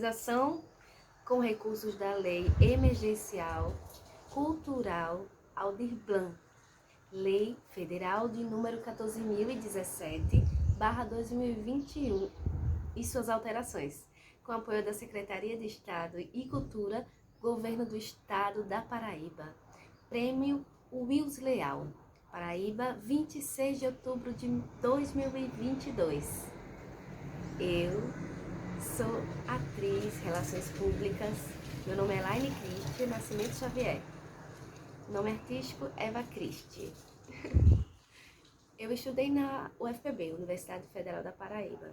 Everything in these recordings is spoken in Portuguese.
realização com recursos da Lei Emergencial Cultural Aldir Blanc, Lei Federal de número 14.017/2021 e suas alterações, com apoio da Secretaria de Estado e Cultura, Governo do Estado da Paraíba. Prêmio Wills Leal, Paraíba, 26 de outubro de 2022. Eu sou atriz, Relações Públicas. Meu nome é Laine Cristi Nascimento Xavier. Nome artístico, Eva Cristi. Eu estudei na UFPB, Universidade Federal da Paraíba.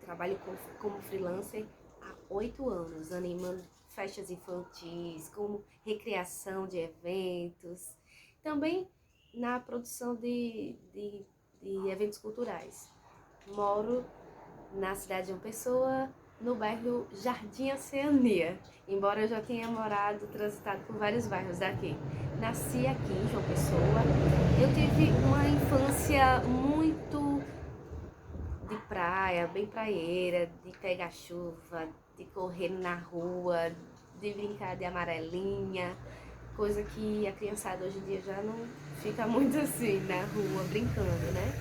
Trabalho como freelancer há 8 anos, animando festas infantis, como recriação de eventos. Também na produção de eventos culturais. Moro na cidade de João Pessoa, no bairro Jardim Oceania, embora eu já tenha transitado por vários bairros daqui. Nasci aqui em João Pessoa. Eu tive uma infância muito de praia, bem praieira, de pegar chuva, de correr na rua, de brincar de amarelinha, coisa que a criançada hoje em dia já não fica muito assim na rua brincando, né?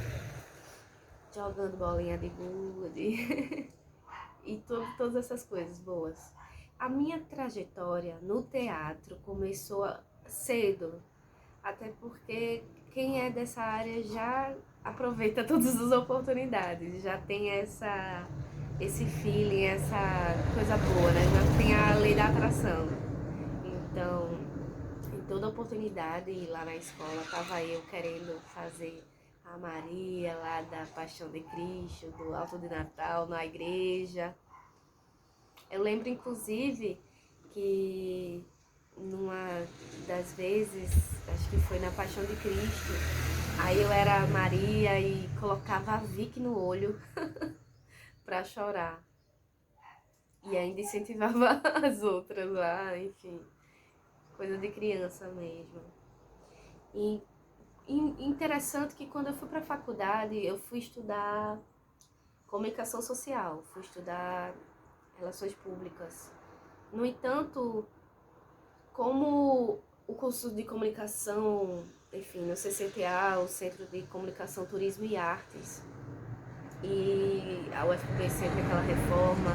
Jogando bolinha de gude e todas essas coisas boas. A minha trajetória no teatro começou cedo, até porque quem é dessa área já aproveita todas as oportunidades, já tem esse feeling, essa coisa boa, né? Já tem a lei da atração. Então, em toda oportunidade, lá na escola, tava eu querendo fazer a Maria lá da Paixão de Cristo, do Alto de Natal, na igreja. Eu lembro, inclusive, que numa das vezes, acho que foi na Paixão de Cristo, aí eu era a Maria e colocava a Vick no olho pra chorar. E ainda incentivava as outras lá, enfim, coisa de criança mesmo. E interessante que quando eu fui pra faculdade, eu fui estudar comunicação social, fui estudar relações públicas. No entanto, como o curso de comunicação, enfim, no CCTA, o Centro de Comunicação, Turismo e Artes, e a UFPB sempre aquela reforma,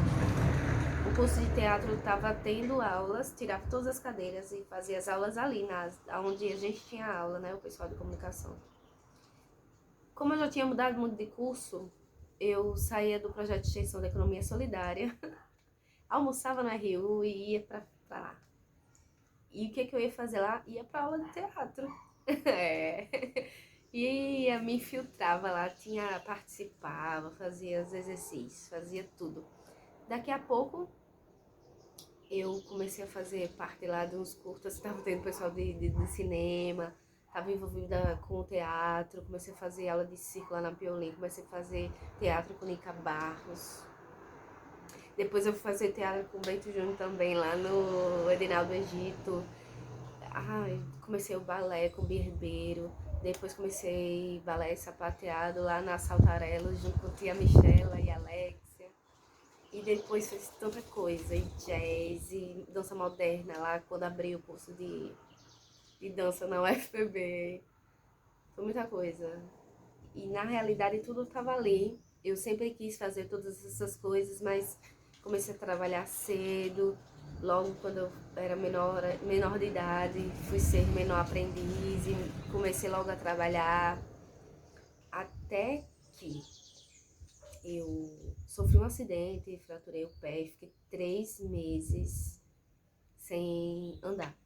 o curso de teatro estava tendo aulas, tirava todas as cadeiras e fazia as aulas ali, onde a gente tinha aula, né, o pessoal de comunicação. Como eu já tinha mudado muito de curso, eu saía do projeto de extensão da economia solidária, almoçava no RU e ia pra lá. E o que eu ia fazer lá? Ia pra aula de teatro. Ia, me infiltrava lá, participava, fazia os exercícios, fazia tudo. Daqui a pouco, eu comecei a fazer parte lá de uns curtas, estava tendo pessoal de cinema, estava envolvida com o teatro, comecei a fazer aula de circo lá na Piolim, comecei a fazer teatro com Nica Barros. Depois eu fui fazer teatro com o Bento Júnior também, lá no Edinaldo Egito. Comecei o balé com o Birbeiro. Depois comecei balé sapateado lá na Saltarello, junto com a tia Michela e Alexia. E depois fiz tanta coisa, e jazz, e dança moderna lá, quando abriu o curso de dança na UFPB. Foi muita coisa. E na realidade tudo estava ali. Eu sempre quis fazer todas essas coisas, mas comecei a trabalhar cedo. Logo quando eu era menor de idade, fui ser menor aprendiz e comecei logo a trabalhar. Até que eu sofri um acidente, fraturei o pé e fiquei 3 meses sem andar.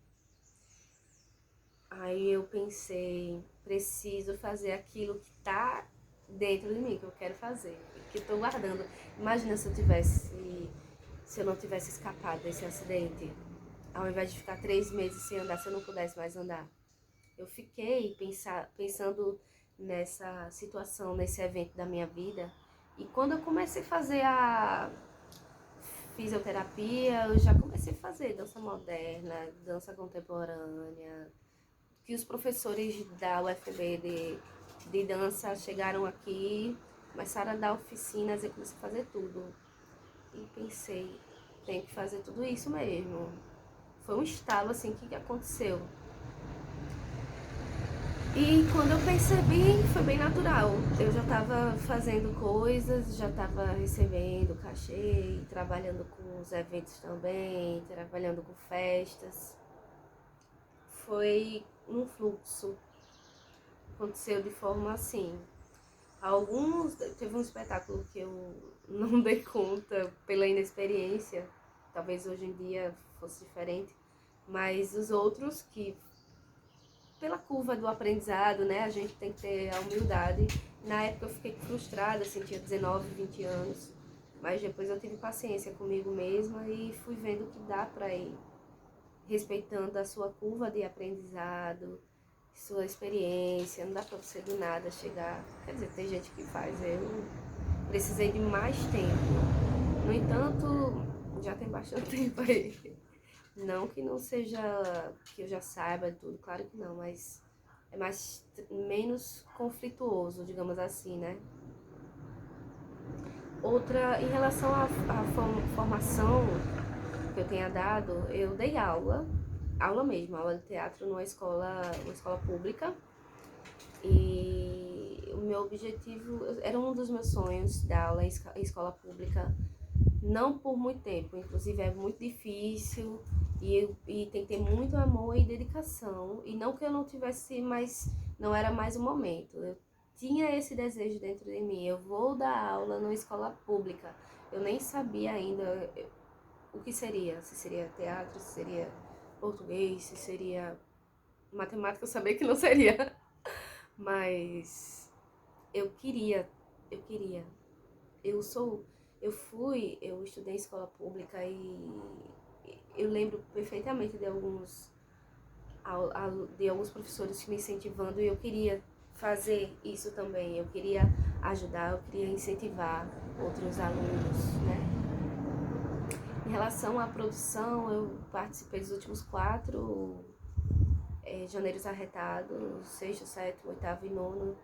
Aí eu pensei, preciso fazer aquilo que tá dentro de mim, que eu quero fazer, que eu tô guardando. Imagina se eu não tivesse escapado desse acidente, ao invés de ficar 3 meses sem andar, se eu não pudesse mais andar. Eu fiquei pensando nessa situação, nesse evento da minha vida, e quando eu comecei a fazer a fisioterapia, eu já comecei a fazer dança moderna, dança contemporânea, que os professores da UFB de dança chegaram aqui, começaram a dar oficinas e eu comecei a fazer tudo. E pensei, tenho que fazer tudo isso mesmo. Foi um estalo assim que aconteceu. E quando eu percebi, foi bem natural. Eu já estava fazendo coisas, já estava recebendo cachê, trabalhando com os eventos também, trabalhando com festas. Foi um fluxo. Aconteceu de forma assim. Teve um espetáculo que eu não dei conta pela inexperiência, talvez hoje em dia fosse diferente, mas os outros que, pela curva do aprendizado, né, a gente tem que ter a humildade. Na época eu fiquei frustrada, assim, tinha 19, 20 anos, mas depois eu tive paciência comigo mesma e fui vendo que dá para ir respeitando a sua curva de aprendizado, sua experiência, não dá pra você do nada chegar. Quer dizer, tem gente que faz, eu precisei de mais tempo. No entanto, já tem bastante tempo aí. Não que não seja, que eu já saiba tudo, claro que não, mas é menos conflituoso, digamos assim, né? Outra, em relação à formação que eu tenha dado, eu dei aula mesmo, aula de teatro uma escola pública. E o meu objetivo, era um dos meus sonhos dar aula em escola pública, não por muito tempo, inclusive é muito difícil e tem que ter muito amor e dedicação. E não que eu não tivesse, mas não era mais o momento. Eu tinha esse desejo dentro de mim, eu vou dar aula numa escola pública. Eu nem sabia ainda o que seria, se seria teatro, se seria português, se seria matemática, eu sabia que não seria. Mas eu queria, eu queria. Eu sou, eu estudei em escola pública e eu lembro perfeitamente de alguns professores me incentivando e eu queria fazer isso também. Eu queria ajudar, eu queria incentivar outros alunos, né? Em relação à produção, eu participei dos últimos 4 janeiros arretados, sexto, sétimo, oitavo e nono.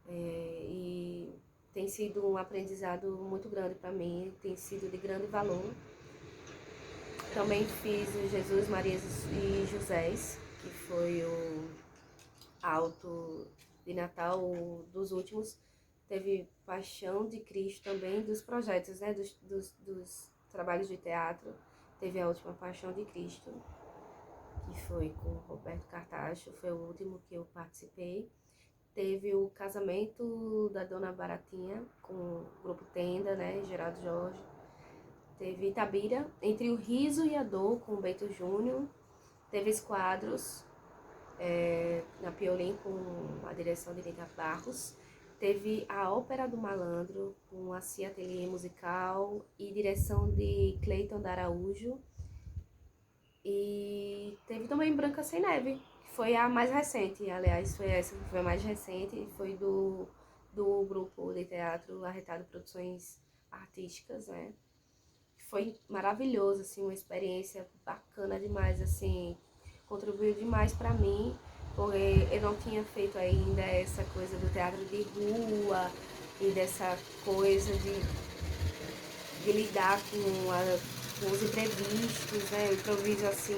E tem sido um aprendizado muito grande para mim, tem sido de grande valor. Também fiz o Jesus, Marias e Josés, que foi o alto de Natal, dos últimos. Teve Paixão de Cristo também, dos projetos, né, dos trabalhos de teatro. Teve a última Paixão de Cristo, que foi com Roberto Cartacho, foi o último que eu participei. Teve o casamento da Dona Baratinha com o grupo Tenda, né, Geraldo Jorge. Teve Itabira, Entre o Riso e a Dor, com o Bento Júnior. Teve Esquadros, na Piolim, com a direção de Rita Barros. Teve a Ópera do Malandro, com a Cia Ateliê Musical e direção de Cleiton D'Araújo. E teve também Branca Sem Neve, que foi a mais recente, aliás, foi essa que foi a mais recente, foi do grupo de teatro Arretado Produções Artísticas, né? Foi maravilhoso, assim, uma experiência bacana demais, assim, contribuiu demais pra mim, porque eu não tinha feito ainda essa coisa do teatro de rua e dessa coisa de lidar com os imprevistos, né? O improviso assim,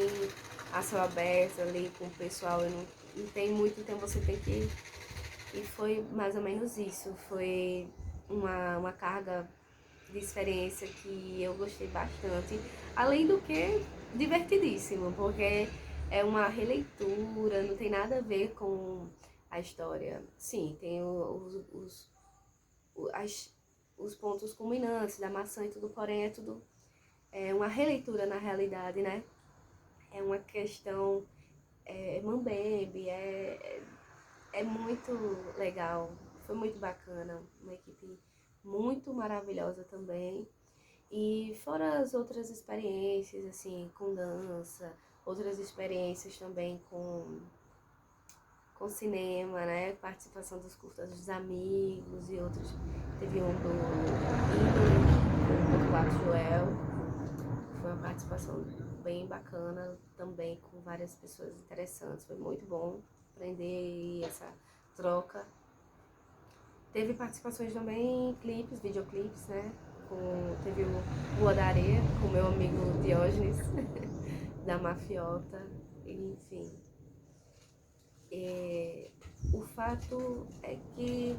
a céu aberto ali com o pessoal, eu não tem muito, então você tem que. E foi mais ou menos isso, foi uma carga de experiência que eu gostei bastante, além do que divertidíssimo, porque é uma releitura, não tem nada a ver com a história. Sim, tem os pontos culminantes da maçã e tudo, porém é tudo uma releitura na realidade, né? É uma questão mambembe, é muito legal, foi muito bacana, uma equipe muito maravilhosa também. E fora as outras experiências, assim, com dança, outras experiências também com cinema, né? Participação dos curtas dos amigos e outros. Teve um do Ídolo, do Quatro Joel. Foi uma participação bem bacana também, com várias pessoas interessantes. Foi muito bom aprender essa troca. Teve participações também em clipes, videoclipes, né? teve o Rua da Areia com meu amigo Diógenes, da Mafiota, enfim. O fato é que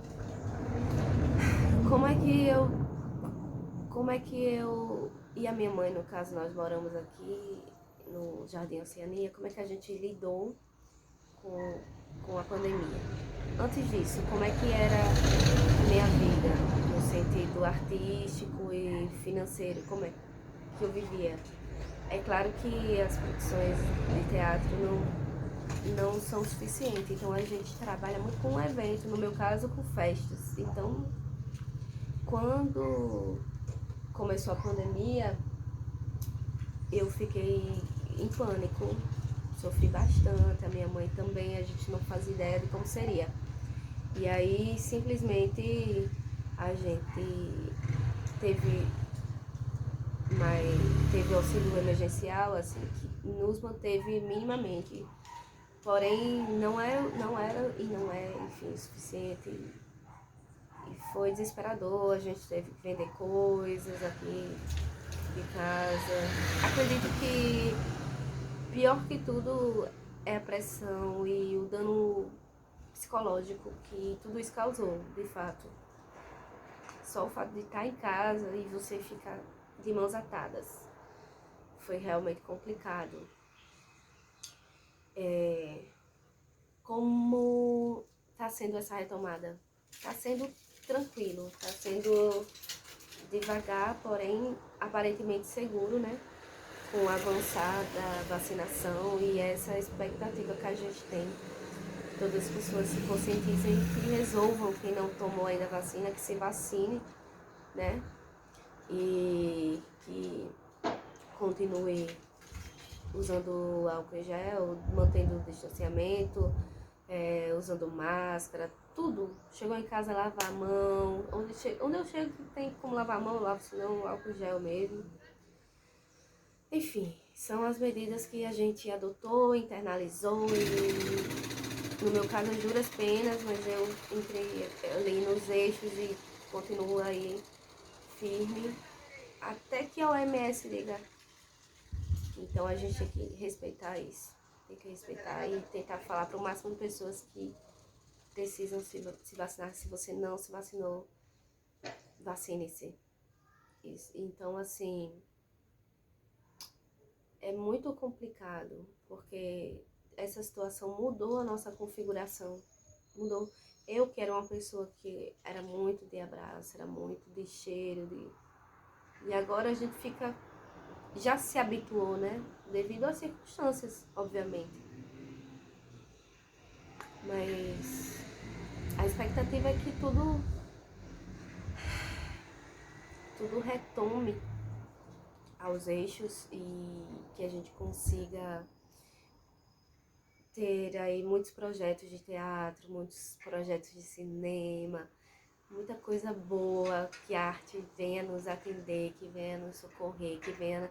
como é que eu e a minha mãe, no caso, nós moramos aqui no Jardim Oceania, como é que a gente lidou com a pandemia? Antes disso, como é que era a minha vida no sentido artístico e financeiro? Como é que eu vivia? É claro que as produções de teatro não são suficientes, então a gente trabalha muito com evento, no meu caso com festas. Então, quando começou a pandemia, eu fiquei em pânico, sofri bastante, a minha mãe também, a gente não fazia ideia de como seria. E aí, simplesmente, a gente teve auxílio emergencial, assim, que nos manteve minimamente. Porém, não era e não é, enfim, suficiente. E foi desesperador, a gente teve que vender coisas aqui de casa. Acredito que pior que tudo é a pressão e o dano psicológico que tudo isso causou, de fato. Só o fato de estar em casa e você ficar de mãos atadas foi realmente complicado. Como está sendo essa retomada? Está sendo tranquilo, está sendo devagar, porém aparentemente seguro, né? Com o avançar da vacinação e essa expectativa que a gente tem. Todas as pessoas se conscientizem e que resolvam, quem não tomou ainda a vacina, que se vacine, né? E que continue usando álcool em gel, mantendo o distanciamento, usando máscara, tudo. Chegou em casa, lavar a mão. Onde eu chego que tem como lavar a mão, eu lavo, senão álcool em gel mesmo. Enfim, são as medidas que a gente adotou, internalizou e, no meu caso, as duras penas, mas eu entrei ali nos eixos e continuo aí firme até que a OMS diga. Então a gente tem que respeitar isso, tem que respeitar e tentar falar para o máximo de pessoas que precisam se vacinar. Se você não se vacinou, vacine-se. Então, assim, é muito complicado, porque essa situação mudou a nossa configuração, mudou. Eu que era uma pessoa que era muito de abraço, era muito de cheiro, e agora a gente já se habituou, né? Devido às circunstâncias, obviamente. Mas a expectativa é que tudo retome aos eixos e que a gente consiga ter aí muitos projetos de teatro, muitos projetos de cinema, muita coisa boa, que a arte venha nos atender, que venha nos socorrer, que venha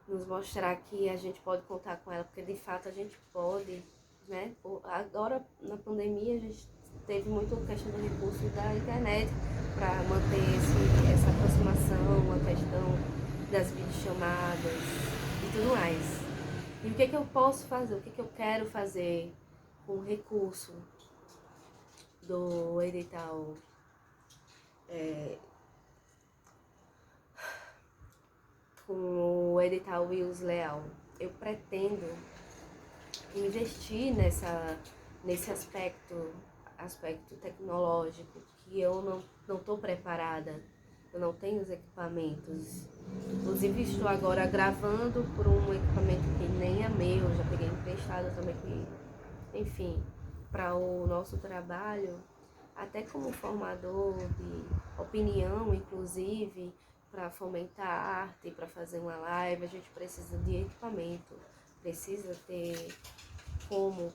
nos mostrar que a gente pode contar com ela, porque de fato a gente pode, né? Agora, na pandemia, a gente teve muito a questão do recurso da internet para manter essa aproximação, a questão das videochamadas e tudo mais. E o que eu posso fazer, o que eu quero fazer com o recurso do edital com o edital Wills Leal? Eu pretendo investir nesse aspecto tecnológico, que eu não estou preparada, eu não tenho os equipamentos. Inclusive estou agora gravando por um equipamento que nem é meu, já peguei emprestado também, enfim, para o nosso trabalho, até como formador de opinião, inclusive, para fomentar a arte, para fazer uma live, a gente precisa de equipamento, precisa ter como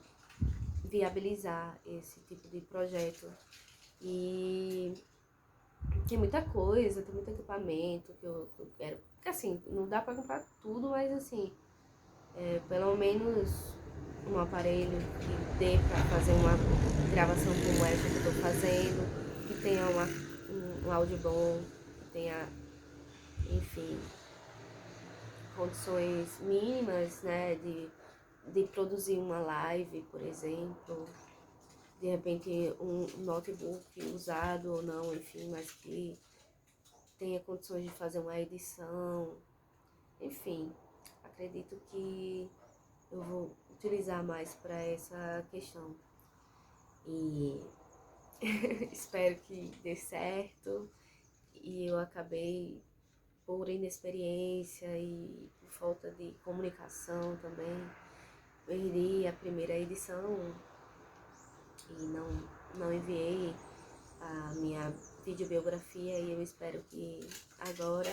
viabilizar esse tipo de projeto. E tem muita coisa, tem muito equipamento que eu quero. Porque assim, não dá para comprar tudo, mas assim, pelo menos um aparelho que dê para fazer uma gravação como essa que eu tô fazendo, que tenha um áudio bom, que tenha enfim, condições mínimas, né, de produzir uma live, por exemplo, de repente um notebook usado ou não, enfim, mas que tenha condições de fazer uma edição, enfim, acredito que eu vou utilizar mais para essa questão e espero que dê certo. E eu acabei, por inexperiência e por falta de comunicação também, perdi a primeira edição e não enviei a minha videobiografia, e eu espero que agora,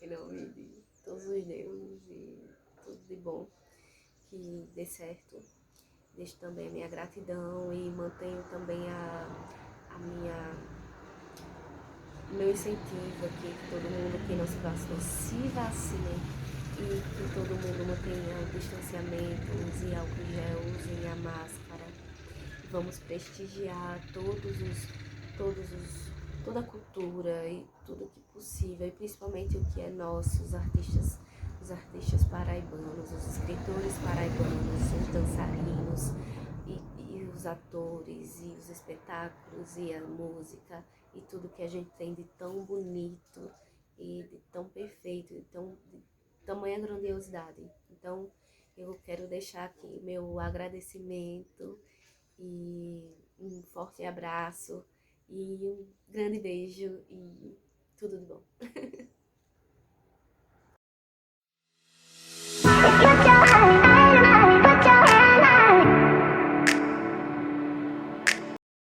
em nome de todos os deuses e tudo de bom, que dê certo. Deixo também a minha gratidão e mantenho também a minha, o meu incentivo aqui, que todo mundo que não se vacinou se vacine e que todo mundo mantenha o distanciamento, use álcool em gel, usem a máscara. Vamos prestigiar toda a cultura e tudo que possível, e principalmente o que é nosso, os artistas paraibanos, os escritores paraibanos, os dançarinos e os atores e os espetáculos e a música e tudo que a gente tem de tão bonito e de tão perfeito, de tamanha grandiosidade. Então, eu quero deixar aqui meu agradecimento e um forte abraço e um grande beijo e tudo de bom.